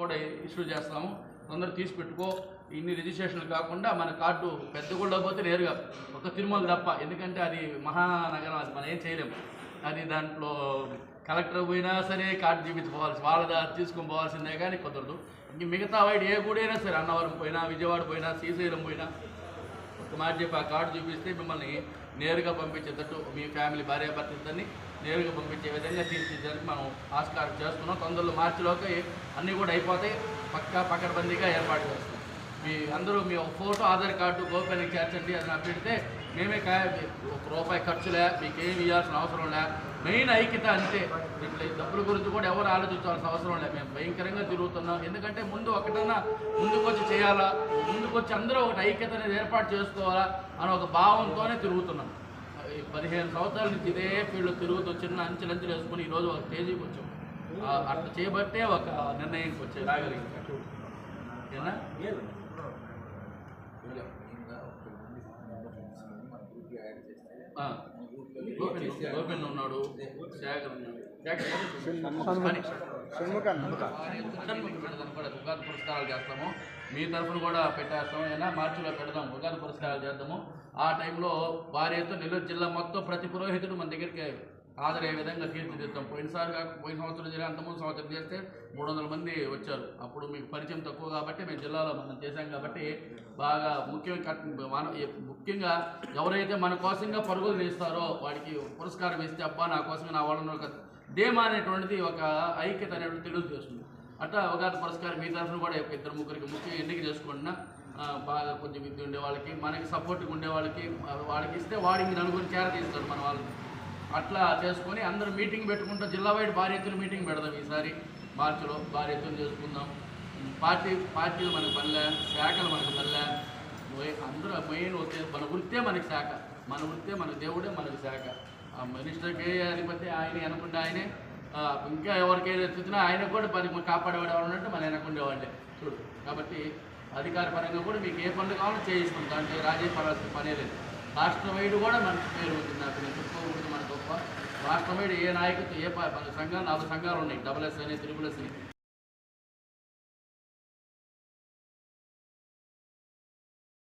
కూడా ఇష్యూ చేస్తాము, తొందరగా తీసి పెట్టుకో. ఇన్ని రిజిస్ట్రేషన్లు కాకుండా మన కార్డు పెద్ద గుళ్ళో పోతే నేరుగా ఒక తిరుమల తప్ప, ఎందుకంటే అది మహానగరం, అది మనం ఏం చేయలేము. అది దాంట్లో కలెక్టర్ పోయినా సరే కార్డు చూపించుకోవాల్సి, వాళ్ళ తీసుకొని పోవాల్సిందే కానీ కుదరదు. ఇంక మిగతా వాడు ఏ గుడి అయినా సరే, అన్నవరం పోయినా, విజయవాడ పోయినా, శ్రీశైలం పోయినా ఒక మాట చెప్పి ఆ కార్డు చూపిస్తే మిమ్మల్ని నేరుగా పంపించేటట్టు, మీ ఫ్యామిలీ భార్యాభర్తలని నేరుగా పంపించే విధంగా తీర్చిదిద్దడానికి మనం ఆస్కారం చేస్తున్నాం. తొందరలో మార్చిలోకి అన్నీ కూడా అయిపోతాయి, పకడ్బందీగా ఏర్పాటు చేస్తాం. మీ అందరూ మీ ఫోటో, ఆధార్ కార్డు గోప్యానికి చేర్చండి. అది నాకు పెడితే మేమే ₹1 ఖర్చులే, మీకేమి ఇవ్వాల్సిన అవసరం లే. మెయిన్ ఐక్యత అంతే. ఇట్లా డబ్బుల గురించి కూడా ఎవరు ఆలోచించాల్సిన అవసరం లేదు. మేము భయంకరంగా తిరుగుతున్నాం. ఎందుకంటే ముందు ఒకటన్నా ముందుకొచ్చి చేయాలా, ముందుకొచ్చి అందరూ ఒకటి ఐక్యత అనేది ఏర్పాటు చేసుకోవాలా అని ఒక భావంతోనే తిరుగుతున్నాం. 15 సంవత్సరాల నుంచి ఇదే ఫీల్డ్లో తిరుగుతూ చిన్న అంచెలంచెలు వేసుకొని ఈరోజు ఒక స్టేజీకి వచ్చాం. అట్లా చేయబట్టే ఒక నిర్ణయానికి వచ్చాయి రాగలిగా. గోపిన్ ఉన్నాడు, శేఖర్ ఉగాది పురస్కారాలు చేస్తాము. మీ తరఫున కూడా పెట్టేస్తాము. అయినా మార్చిలో పెడదాం, ఉగాది పురస్కారాలు చేద్దాము. ఆ టైంలో భార్యతో నెల్లూరు జిల్లా మొత్తం ప్రతి పురోహితుడు మన దగ్గరికి హాజరయ్యే విధంగా తీర్చిదిద్దాం. పోయిన సంవత్సరం జరిగిన అంతకుముందు సంవత్సరం చేస్తే 300 మంది వచ్చారు. అప్పుడు మీకు పరిచయం తక్కువ కాబట్టి మేము జిల్లాలో మనం చేశాం కాబట్టి బాగా ముఖ్యంగా ఎవరైతే మన కోసంగా పరుగులు తీస్తారో వాడికి పురస్కారం ఇస్తే అబ్బా నా కోసమే నా వాళ్ళని ఒక ధీమా అనేటువంటిది, ఒక ఐక్యత అనేటువంటి తెలియజేస్తుంది. అట్లా ఉగాది పురస్కారం మీ తరఫున కూడా 2-3 ముఖ్యంగా ఎన్నిక చేసుకుంటున్నా బాగా కొంచెం విద్య ఉండే వాళ్ళకి, మనకి సపోర్ట్గా ఉండే వాళ్ళకి ఇస్తే వాడికి నలుగురిని చేరతీస్తాడు మన వాళ్ళని. అట్లా చేసుకొని అందరూ మీటింగ్ పెట్టుకుంటాం. జిల్లా వైడ్ భారీ ఎత్తున మీటింగ్ పెడదాం. ఈసారి మార్చిలో భారీ ఎత్తున చేసుకుందాం. పార్టీలు మనకు పనిలే, శాఖలు మనకు పనిలే. అందరూ మెయిన్ మన వృత్తే మనకి శాఖ, మన వృత్తే మన దేవుడే మనకి శాఖ. ఆ మినిస్టర్కి అధిపతి ఆయన అనుకుంటే ఆయనే, ఇంకా ఎవరికైనా ఎత్తుతున్నా ఆయన కూడా పని కాపాడేవాడు ఎవరంటే మన వెనకుండేవాళ్ళే చూడు. కాబట్టి అధికారపరంగా కూడా మీకు ఏ పనులు కావాలో చేయిస్తాం, దాంట్లో రాజీ పడాల్సిన పనే లేదు. రాష్ట్ర వైడ్ కూడా మనకు పేరు ఉంటుంది. నాకు నేను చెప్పుకోకూడదు, మన గొప్ప రాష్ట్ర వైడ్ ఏ నాయకుడు ఏ సంఘాలు 4 సంఘాలు ఉన్నాయి, SSS అని, SSS అని.